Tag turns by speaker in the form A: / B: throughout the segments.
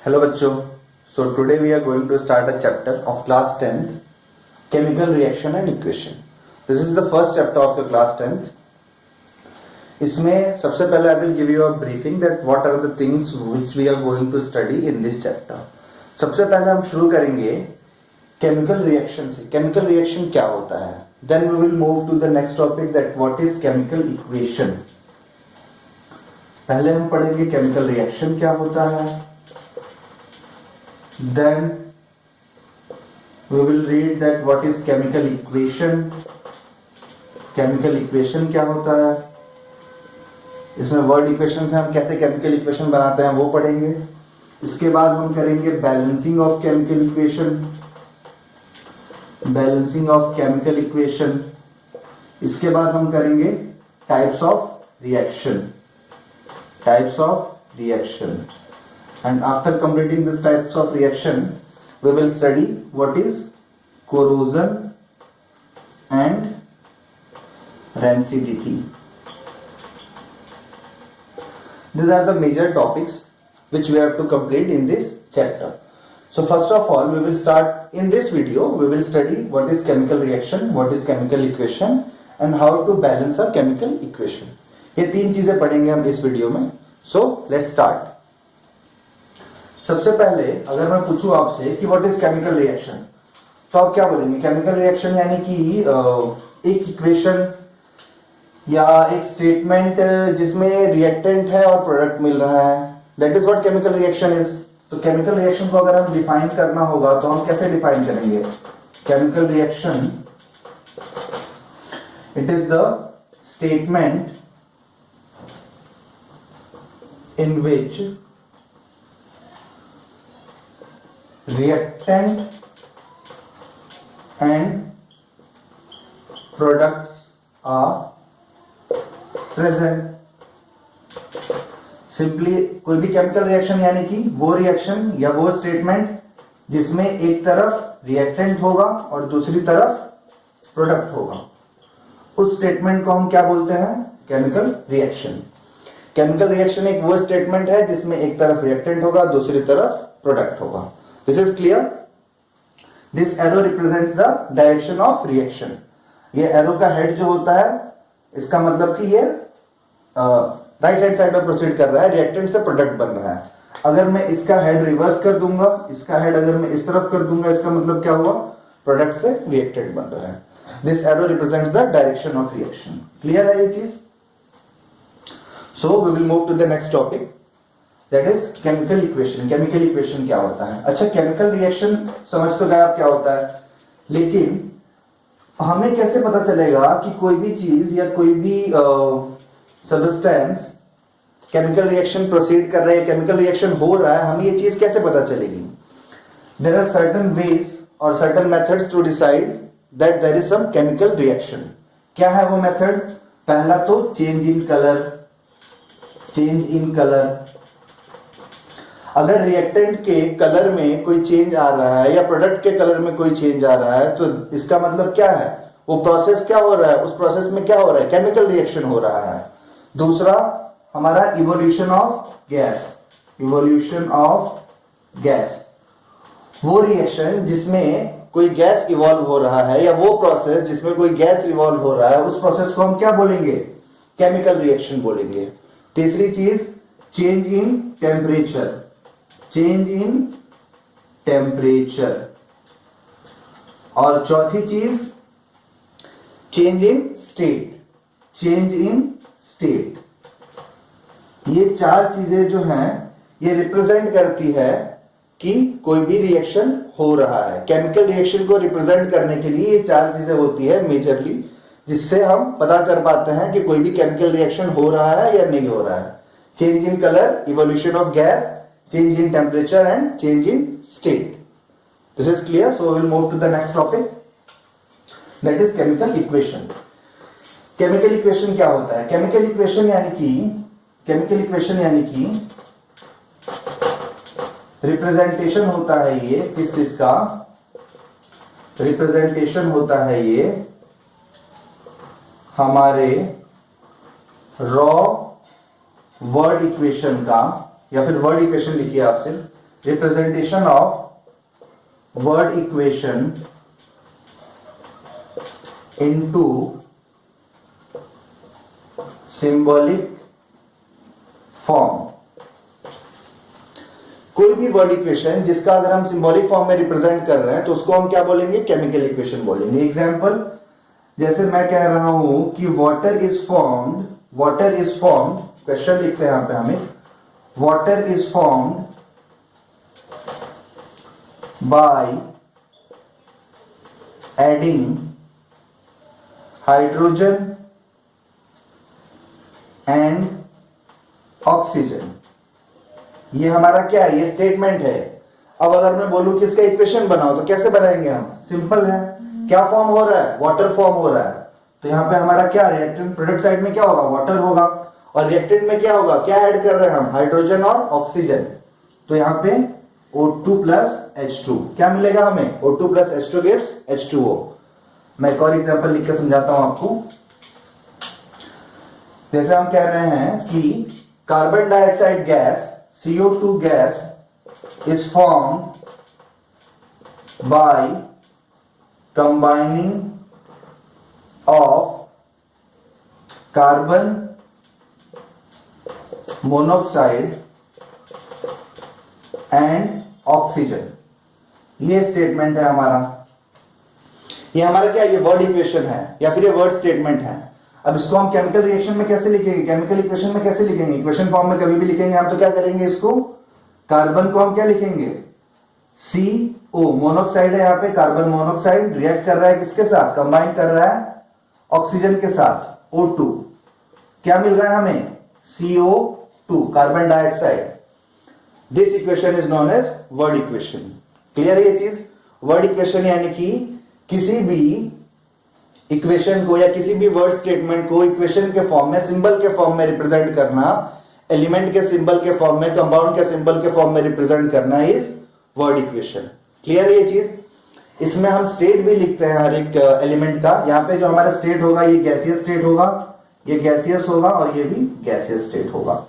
A: Hello बच्चों. So today we are going to start a chapter of class 10th, chemical reaction and equation. This is the first chapter of your class 10th. इसमें सबसे पहले I will give you a briefing that what are the things which we are going to study in this chapter. सबसे पहले हम शुरू करेंगे chemical reaction से. Chemical reaction क्या होता है? Then we will move to the next topic that what is chemical equation. पहले हम पढ़ेंगे chemical reaction क्या होता है. Then we will read that what is chemical equation. Chemical equation क्या होता है. इसमें वर्ड इक्वेशन से हम कैसे केमिकल इक्वेशन बनाते हैं वो पढ़ेंगे. इसके बाद हम करेंगे balancing of chemical equation. Balancing of chemical equation. इसके बाद हम करेंगे types of reaction. Types of reaction. And after completing these types of reaction, we will study what is corrosion and rancidity. These are the major topics which we have to complete in this chapter. So first of all, we will start in this video. We will study what is chemical reaction, what is chemical equation, and how to balance a chemical equation. ये तीन चीजें पढ़ेंगे हम इस video में. So let's start. सबसे पहले अगर मैं पूछूं आपसे कि व्हाट इज केमिकल रिएक्शन, तो आप क्या बोलेंगे. केमिकल रिएक्शन यानी कि एक इक्वेशन या एक स्टेटमेंट जिसमें रिएक्टेंट है और प्रोडक्ट मिल रहा है, that is what chemical reaction is. तो केमिकल रिएक्शन को अगर हम डिफाइन करना होगा तो हम कैसे डिफाइन करेंगे. Chemical reaction, it is the statement in which reactant and products are present. Simply कोई भी केमिकल रिएक्शन यानी कि वो रिएक्शन या वो स्टेटमेंट जिसमें एक तरफ रिएक्टेंट होगा और दूसरी तरफ प्रोडक्ट होगा, उस स्टेटमेंट को हम क्या बोलते हैं. Chemical reaction. केमिकल रिएक्शन एक वो स्टेटमेंट है जिसमें एक तरफ रिएक्टेंट होगा, दूसरी तरफ प्रोडक्ट होगा. This is clear. This arrow represents the direction of reaction. ये एरो का हेड जो होता है, इसका मतलब कि ये राइट हैंड साइड में प्रोसीड कर रहा है, रिएक्टेंट से प्रोडक्ट बन रहा है. अगर मैं इसका हेड रिवर्स कर दूंगा, इसका हेड अगर मैं इस तरफ कर दूंगा, इसका मतलब क्या हुआ, प्रोडक्ट से रिएक्टेंट बन रहा है. This arrow represents the direction of reaction. Clear है ये चीज. So we will move to the next topic, that is chemical equation. Chemical equation क्या होता है. अच्छा, केमिकल रिएक्शन समझ तो गए आप क्या होता है, लेकिन हमें कैसे पता चलेगा कि कोई भी चीज या कोई भी सब्सटेंस केमिकल रिएक्शन प्रोसीड कर रहा है, केमिकल रिएक्शन हो रहा है, हमें ये चीज कैसे पता चलेगी. देयर आर सर्टेन वेज और certain methods to decide that there is some chemical reaction. क्या है वो मेथड. पहला तो change in colour. Change in colour. अगर रिएक्टेंट के कलर में कोई चेंज आ रहा है या प्रोडक्ट के कलर में कोई चेंज आ रहा है, तो इसका मतलब क्या है, वो प्रोसेस क्या हो रहा है, उस प्रोसेस में क्या हो रहा है, केमिकल रिएक्शन हो रहा है. दूसरा हमारा evolution of gas. Evolution of gas, वो रिएक्शन जिसमें कोई गैस इवॉल्व हो रहा है, या वो प्रोसेस जिसमें कोई गैस इवॉल्व हो रहा है, उस प्रोसेस को हम क्या बोलेंगे, केमिकल रिएक्शन बोलेंगे. तीसरी चीज change in temperature. Change in temperature. और चौथी चीज change in state. Change in state. ये चार चीजें जो हैं ये रिप्रेजेंट करती है कि कोई भी रिएक्शन हो रहा है. केमिकल रिएक्शन को रिप्रेजेंट करने के लिए ये चार चीजें होती है मेजरली, जिससे हम पता कर पाते हैं कि कोई भी केमिकल रिएक्शन हो रहा है या नहीं हो रहा है. Change in colour, evolution of gas, change in temperature and change in state. This is clear. So we will move to the next topic, that is chemical equation. Chemical equation क्या होता है. Chemical equation यानी कि representation होता है ये किस चीज का. रिप्रेजेंटेशन होता है ये हमारे रॉ वर्ड इक्वेशन का, या फिर वर्ड इक्वेशन लिखिए आप सिर्फ, representation of word equation into symbolic form. कोई भी वर्ड इक्वेशन जिसका अगर हम सिंबॉलिक फॉर्म में रिप्रेजेंट कर रहे हैं तो उसको हम क्या बोलेंगे, केमिकल इक्वेशन बोलेंगे। एग्जांपल, जैसे मैं कह रहा हूं कि वाटर इज फॉर्म्ड, क्वेश्चन लिखते हैं यहां पे हमें, water is formed by adding hydrogen and oxygen. ये हमारा क्या है, ये स्टेटमेंट है। अब अगर मैं बोलूं कि इसका इक्वेशन बनाओ तो कैसे बनाएंगे हम, सिंपल है, क्या फॉर्म हो रहा है, वाटर फॉर्म हो रहा है। तो यहां पे हमारा क्या रिएक्टेंट, प्रोडक्ट साइड में क्या होगा, वाटर होगा, और रिएक्टेंट में क्या होगा, क्या ऐड कर रहे हैं हम, हाइड्रोजन और ऑक्सीजन। तो यहां पे O2 प्लस H2 क्या मिलेगा हमें, O2 plus H2 gives H2O। मैं एक और एग्जांपल लिख के समझाता हूं आपको। जैसे हम कह रहे हैं कि carbon dioxide gas CO2 gas is formed by combining of carbon monoxide and oxygen। ये स्टेटमेंट है हमारा, ये हमारा क्या, ये वर्ड इक्वेशन है या फिर ये वर्ड स्टेटमेंट है। अब इसको हम केमिकल रिएक्शन में कैसे लिखेंगे, केमिकल इक्वेशन में कैसे लिखेंगे, इक्वेशन फॉर्म में कभी भी लिखेंगे हम तो क्या करेंगे, इसको कार्बन को हम क्या लिखेंगे, CO, मोनोक्साइड है यहाँ पे, कार्बन मोनोक्साइड रिएक्ट कर रहा है किसके साथ, कंबाइन कर रहा है ऑक्सीजन के साथ, O2, क्या मिल रहा है हमें, CO2, carbon dioxide. This equation is known as word equation. Clear है ये चीज, वर्ड इक्वेशन यानी कि किसी भी इक्वेशन को या किसी भी वर्ड स्टेटमेंट को इक्वेशन के फॉर्म में, सिंबल के फॉर्म में रिप्रेजेंट करना, एलिमेंट के सिंबल के फॉर्म में, कंपाउंड के सिंबल के फॉर्म में रिप्रेजेंट करना इज वर्ड इक्वेशन। क्लियर है ये चीज। इसमें हम स्टेट भी लिखते हैं हर एक एलिमेंट का। यहाँ पे जो हमारा स्टेट होगा ये गैसियस स्टेट होगा, ये गैसियस होगा और ये भी गैसियस स्टेट होगा।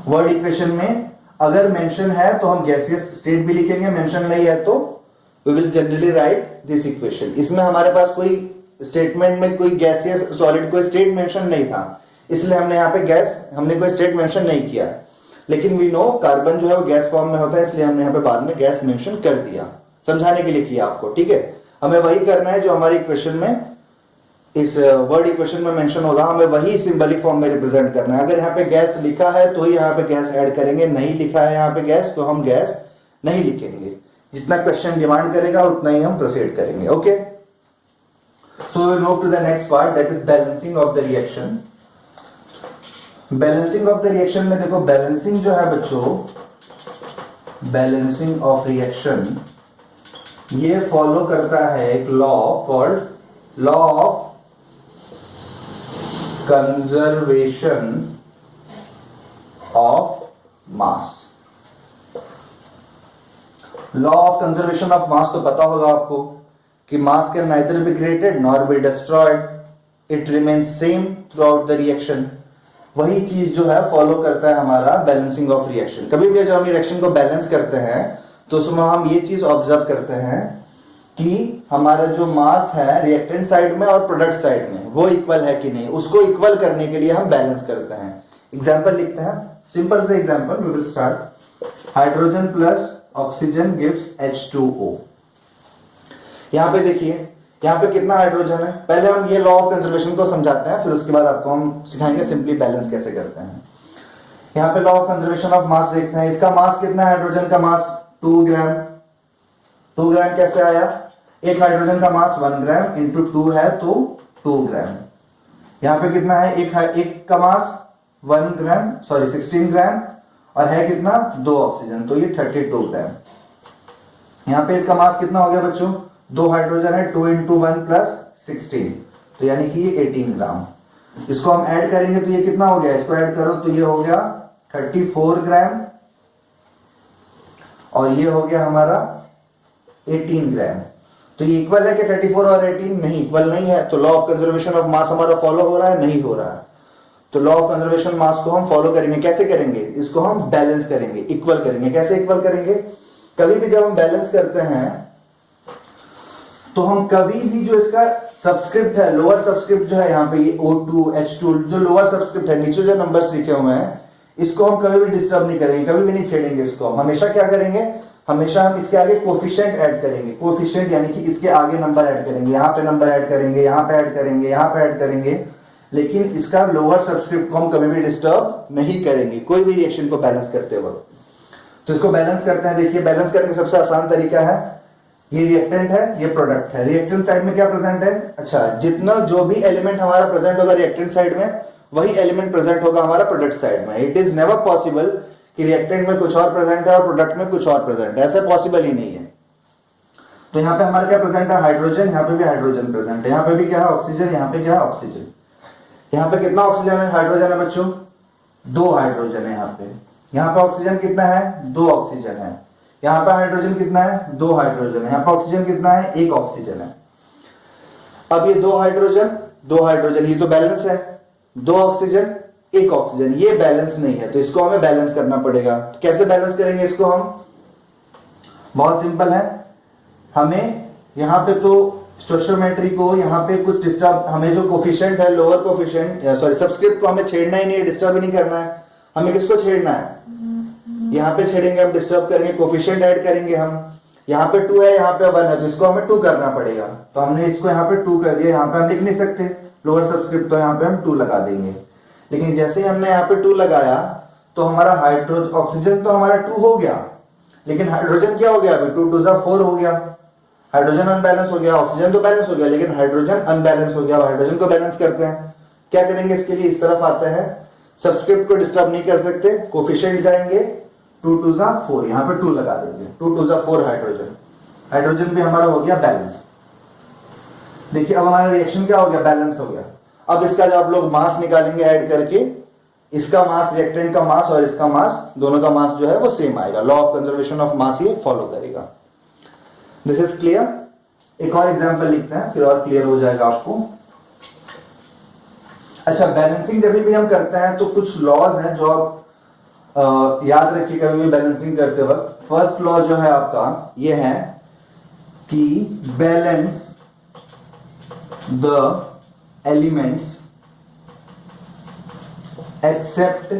A: वर्ड इक्वेशन में अगर मेंशन है तो हम गैसियस स्टेट भी लिखेंगे, मेंशन नहीं है तो we will generally write this equation। इसमें हमारे पास कोई स्टेटमेंट में कोई गैसियस सॉलिड कोई स्टेट मेंशन नहीं था, इसलिए हमने यहाँ पे गैस, हमने कोई स्टेट मेंशन नहीं किया। लेकिन वी नो कार्बन जो है वो गैस फॉर्म में होता है, इसलिए हमने यहाँ पे बाद में गैस मेंशन कर दिया, समझाने के लिए किया आपको। ठीक है, हमें वही करना है जो हमारी इक्वेशन में, इस वर्ड इक्वेशन में मेंशन होगा, हमें वही सिंबलिक फॉर्म में रिप्रेजेंट करना है। अगर यहाँ पे गैस लिखा है तो ही यहाँ पे गैस ऐड करेंगे, नहीं लिखा है यहाँ पे गैस तो हम गैस नहीं लिखेंगे। जितना क्वेश्चन डिमांड करेगा उतना ही हम प्रोसीड करेंगे। Okay, so we move to the next part, that is balancing of the reaction. Balancing of the reaction में देखो, बैलेंसिंग जो है बच्चों, बैलेंसिंग ऑफ रिएक्शन ये फॉलो करता है एक law called law of conservation of mass. Law of conservation of mass तो पता होगा आपको कि mass can neither be created nor be destroyed, it remains same through the reaction. वही चीज जो है फॉलो करता है हमारा बैलेंसिंग ऑफ रिएक्शन। कभी भी जब हम रिएक्शन को बैलेंस करते हैं तो उसमें हम ये चीज ऑब्जर्व करते हैं कि हमारा जो मास है रिएक्टेंट साइड में और प्रोडक्ट साइड में वो इक्वल है कि नहीं, उसको इक्वल करने के लिए हम बैलेंस करते हैं। एग्जाम्पल लिखते हैं, सिंपल से example, we will start. Hydrogen plus oxygen gives H2O। यहां पे देखिए, यहां पे कितना हाइड्रोजन है, पहले हम ये लॉ ऑफ कंजर्वेशन को समझाते हैं, फिर उसके बाद आपको हम सिखाएंगे सिंपली बैलेंस कैसे करते हैं। यहां पे लॉ ऑफ कंजर्वेशन ऑफ मास देखते हैं, इसका मास कितना है, हाइड्रोजन का मास 2 ग्राम। 2 ग्राम कैसे आया, एक हाइड्रोजन का मास 1 ग्राम इंटू 2 है तो 2 ग्राम। यहां पे कितना है, एक का मास 1 ग्राम, सॉरी 16 ग्राम, और है कितना 2 ऑक्सीजन, तो ये 32 ग्राम। यहां पे इसका मास कितना हो गया बच्चों, 2 हाइड्रोजन है, 2 इंटू 1 प्लस 16, तो यानी कि ये 18 ग्राम। इसको हम ऐड करेंगे तो ये कितना हो गया, इसको ऐड करो तो ये हो गया 34 ग्राम, और ये हो गया हमारा 18 ग्राम। तो ये इक्वल है कि 34 और 18 नहीं, इक्वल नहीं है, तो लॉ ऑफ कंजर्वेशन ऑफ मास हमारा फॉलो हो रहा है, नहीं हो रहा है। तो लॉ ऑफ कंजर्वेशन मास को हम फॉलो करेंगे। कैसे करेंगे? इसको हम बैलेंस करेंगे, इक्वल करेंगे। कैसे इक्वल करेंगे? कभी भी जब हम बैलेंस करते हैं तो हम कभी भी जो इसका सबस्क्रिप्ट है, लोअर सबस्क्रिप्ट जो है यहाँ पे ये O2 H2 जो लोअर सबस्क्रिप्ट है, नीचे जो नंबर्स लिखे हुए हैं, इसको हम कभी भी डिस्टर्ब नहीं करेंगे, कभी भी नहीं छेड़ेंगे इसको। हम हमेशा क्या करेंगे? हमेशा हम इसके आगे कोफिशिएंट ऐड करेंगे। कोफिशिएंट यानी कि इसके आगे नंबर ऐड करेंगे, यहाँ पे नंबर ऐड करेंगे, यहाँ पे ऐड करेंगे, यहाँ पे ऐड करेंगे, लेकिन इसका लोअर सबस्क्रिप्ट को हम कभी भी डिस्टर्ब नहीं करेंगे कोई भी रिएक्शन को बैलेंस करते वक्त। तो इसको बैलेंस करते हैं। देखिए बैलेंस करने का सबसे आसान तरीका है, ये रिएक्टेंट है, ये प्रोडक्ट है। रिएक्टेंट साइड में क्या प्रेजेंट है? अच्छा, जितना जो भी एलिमेंट हमारा प्रेजेंट होगा रिएक्टेंट साइड में, वही एलिमेंट प्रेजेंट होगा हमारा प्रोडक्ट साइड में। इट इज नेवर पॉसिबल कि रिएक्टेंट में कुछ और प्रेजेंट है और प्रोडक्ट में कुछ और प्रेजेंट है, ऐसा पॉसिबल ही नहीं है। तो यहाँ पे हमारा क्या प्रेजेंट है? हाइड्रोजन। यहाँ पे भी हाइड्रोजन प्रेजेंट है। यहाँ पे भी क्या है? ऑक्सीजन। यहाँ पे क्या है? ऑक्सीजन। यहाँ पे कितना ऑक्सीजन है? हाइड्रोजन है बच्चों, 2 हाइड्रोजन है यहाँ पे। यहाँ पे ऑक्सीजन कितना है? 2 ऑक्सीजन है। यहाँ पे हाइड्रोजन कितना है? 2 हाइड्रोजन है। यहाँ पे ऑक्सीजन कितना है? 1 ऑक्सीजन है। अब ये 2 हाइड्रोजन, 2 हाइड्रोजन, ये तो बैलेंस है। 2 ऑक्सीजन, 1 ऑक्सीजन, ये बैलेंस नहीं है, तो इसको हमें बैलेंस करना पड़ेगा। कैसे बैलेंस करेंगे इसको हम? बहुत सिंपल है। हमें यहाँ पे तो स्टोइचियोमेट्री को यहाँ पे कुछ डिस्टर्ब, हमें जो कोफिशिएंट है, लोअर कोफिशिएंट सॉरी सबस्क्रिप्ट को हमें छेड़ना ही नहीं है, डिस्टर्ब ही नहीं करना है। हमें किसको छेड़ना है? यहाँ पे छेड़ेंगे हम, डिस्टर्ब करेंगे, कोफिशिएंट ऐड करेंगे हम। यहाँ पे 2 है, यहाँ पे 1 है, तो इसको हमें 2 करना पड़ेगा। तो हमने इसको यहाँ पे 2 कर दिया। यहाँ पे हम लिख नहीं सकते लोअर सबस्क्रिप्ट, तो यहाँ पे हम 2 लगा देंगे। लेकिन जैसे ही हमने यहाँ पे 2 लगाया तो हमारा हाइड्रोजन, ऑक्सीजन तो हमारा 2 हो गया, लेकिन हाइड्रोजन क्या हो गया? अभी 2 2 4 हो गया। हाइड्रोजन अनबैलेंस हो गया, ऑक्सीजन तो बैलेंस हो गया, लेकिन हाइड्रोजन अनबैलेंस हो गया। हाइड्रोजन को बैलेंस करते हैं, क्या करेंगे? इसके लिए इस तरफ आते हैं, सबस्क्रिप्ट को डिस्टर्ब नहीं कर सकते, कोफिशिएंट जाएंगे, 2 2 4, यहाँ पे 2 लगा देंगे, 2 2 4 हाइड्रोजन। हाइड्रोजन भी हमारा हो गया बैलेंस। देखिए अब हमारा रिएक्शन क्या हो गया? बैलेंस हो गया। अब इसका जब आप लोग मास निकालेंगे ऐड करके, इसका मास, रिएक्टेंट का मास और इसका मास, दोनों का मास जो है वो सेम आएगा। लॉ ऑफ कंजर्वेशन ऑफ मास ये फॉलो करेगा। This is clear? एक और एग्जांपल लिखते हैं, फिर और क्लियर हो जाएगा आपको। अच्छा, बैलेंसिंग जब भी हम करते हैं तो कुछ लॉज हैं जो आप याद रखिए कभी भी बैलेंसिंग करते वक्त। फर्स्ट लॉ जो है आपका ये है कि balance the elements except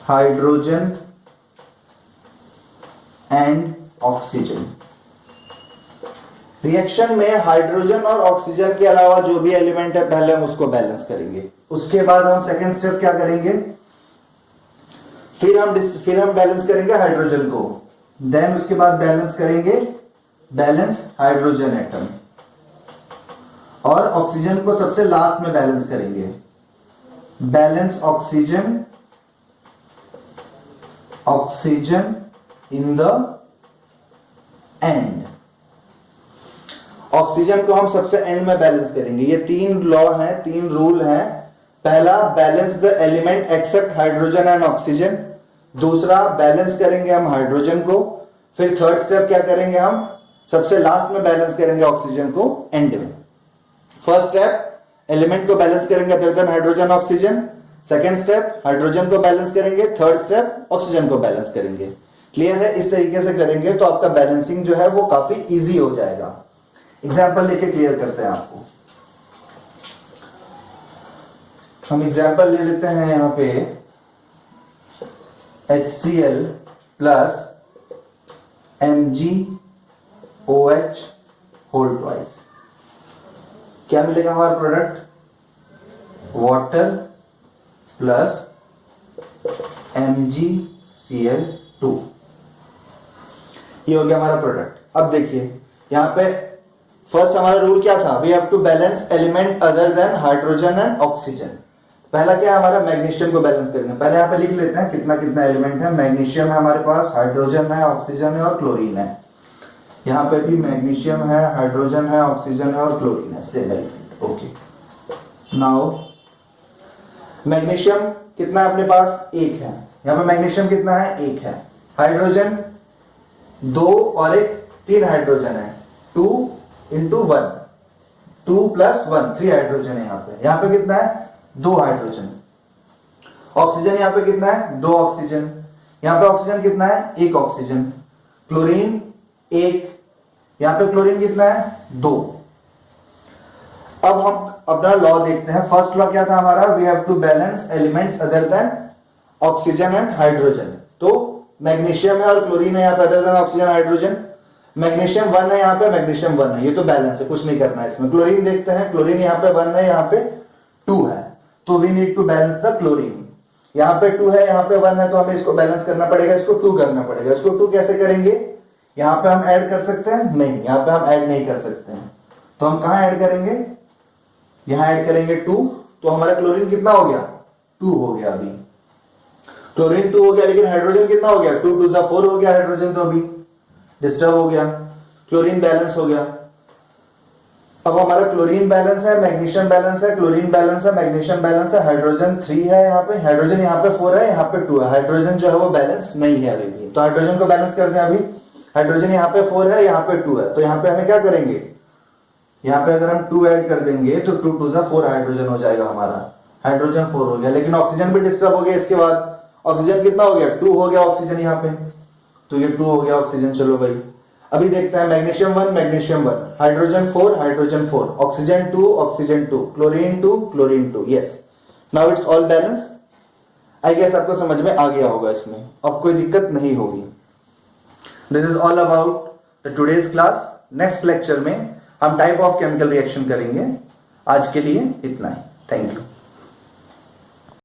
A: hydrogen and oxygen. Reaction में हाइड्रोजन और ऑक्सीजन के अलावा जो भी एलिमेंट है पहले हम उसको बैलेंस करेंगे। उसके बाद हम सेकेंड स्टेप क्या करेंगे? फिर हम बैलेंस करेंगे हाइड्रोजन को, देन उसके बाद बैलेंस करेंगे बैलेंस हाइड्रोजन एटम, और ऑक्सीजन को सबसे लास्ट में बैलेंस करेंगे। Balance oxygen, oxygen in the end. Oxygen को हम सबसे एंड में बैलेंस करेंगे। ये 3 लॉ हैं, 3 रूल हैं। पहला, balance the element except hydrogen and oxygen. दूसरा, बैलेंस करेंगे हम हाइड्रोजन को। फिर थर्ड स्टेप क्या करेंगे? हम सबसे लास्ट में बैलेंस करेंगे ऑक्सीजन को एंड में। फर्स्ट स्टेप, एलिमेंट को बैलेंस करेंगे other than hydrogen oxygen. Second step, hydrogen को बैलेंस करेंगे। थर्ड स्टेप, ऑक्सीजन को बैलेंस करेंगे। क्लियर है? इस तरीके से करेंगे तो आपका बैलेंसिंग जो है वो काफी इजी हो जाएगा। एग्जाम्पल लेके क्लियर करते हैं आपको। हम एग्जाम्पल ले लेते हैं यहां पे HCl plus MgOH whole twice. क्या मिलेगा हमारा प्रोडक्ट? Water plus MgCl2। ये हो गया हमारा प्रोडक्ट। अब देखिए यहां पे फर्स्ट हमारा रूल क्या था? We have to balance element other than hydrogen and oxygen. पहला क्या है हमारा? मैग्नीशियम को बैलेंस करेंगे। पहले यहाँ पे लिख लेते हैं कितना कितना एलिमेंट है। मैग्नीशियम है हमारे पास, हाइड्रोजन है, ऑक्सीजन है और क्लोरीन है। यहाँ पे भी मैग्नीशियम है, हाइड्रोजन है, ऑक्सीजन है और क्लोरीन है, same element. Okay, now magnesium कितना है अपने पास? 1 है। यहाँ पे मैग्नीशियम कितना है? 1 है। हाइड्रोजन 2 और 3 हाइड्रोजन है, 2 × 1, 2 + 1, 3 हाइड्रोजन है यहाँ पे। यहाँ पे कितना है? 2 हाइड्रोजन। ऑक्सीजन यहाँ पे कितना है? 2 ऑक्सीजन। यहाँ पे ऑक्सीजन कितना है? 1 ऑक्सीजन। क्लोरीन 1, यहाँ पे क्लोरीन कितना है? 2। अब हम अपना लॉ देखते हैं। फर्स्ट लॉ क्या था हमारा? We have to balance elements other than oxygen and hydrogen. तो मैग्नीशियम है और क्लोरीन है यहाँ पे other than oxygen hydrogen. Magnesium 1 है यहाँ पे, मैग्नीशियम 1 है, ये तो बैलेंस है, कुछ नहीं करना है इसमें। क्लोरीन देखते हैं, क्लोरीन यहाँ पे 1 है, यहाँ पे 2 है, तो we need to balance the chlorine. यहाँ पे 2 है, यहाँ पे 1 है, तो हमें इसको बैलेंस करना पड़ेगा, इसको 2 करना पड़ेगा। इसको 2 कैसे करेंगे? यहाँ पे हम ऐड कर सकते हैं? नहीं, यहाँ पे हम ऐड नहीं कर सकते हैं। तो हम कहाँ ऐड करेंगे? यहाँ ऐड करेंगे 2, तो हमारा क्लोरीन कितना हो गया? 2 हो गया। अभी क्लोरीन 2 हो गया, लेकिन हाइड्रोजन कितना हो गया? 2 2 4 हो गया हाइड्रोजन, तो अभी डिस्टर्ब हो गया। क्लोरीन बैलेंस हो गया। अब हमारा क्लोरीन बैलेंस है, मैग्नीशियम बैलेंस है, क्लोरीन बैलेंस है, मैग्नीशियम बैलेंस है, हाइड्रोजन 3 है यहाँ पे, हाइड्रोजन यहाँ पे 4 है, यहाँ पे 2 है। हाइड्रोजन जो है वो बैलेंस नहीं है अभी भी, तो हाइड्रोजन को बैलेंस करते हैं। अभी हाइड्रोजन यहाँ पे 4 है, यहाँ पे 2 है, तो यहाँ पे हमें क्या करेंगे? यहाँ पे अगर हम 2 ऐड कर देंगे तो 2 2 4 हाइड्रोजन हो जाएगा हमारा। हाइड्रोजन 4 हो गया, लेकिन ऑक्सीजन भी डिस्टर्ब हो गया। इसके बाद ऑक्सीजन कितना हो गया? 2 हो गया ऑक्सीजन यहाँ पे, तो ये 2 हो गया ऑक्सीजन। चलो भाई अभी देखते हैं। Magnesium 1 magnesium 1, hydrogen 4 hydrogen 4, oxygen 2 oxygen 2, chlorine 2 chlorine 2। Yes, now it's all balance. I guess आपको समझ में आ गया होगा, इसमें अब कोई दिक्कत नहीं होगी। This is all about the today's class. Next lecture में हम टाइप ऑफ केमिकल रिएक्शन करेंगे। आज के लिए इतना ही। Thank you.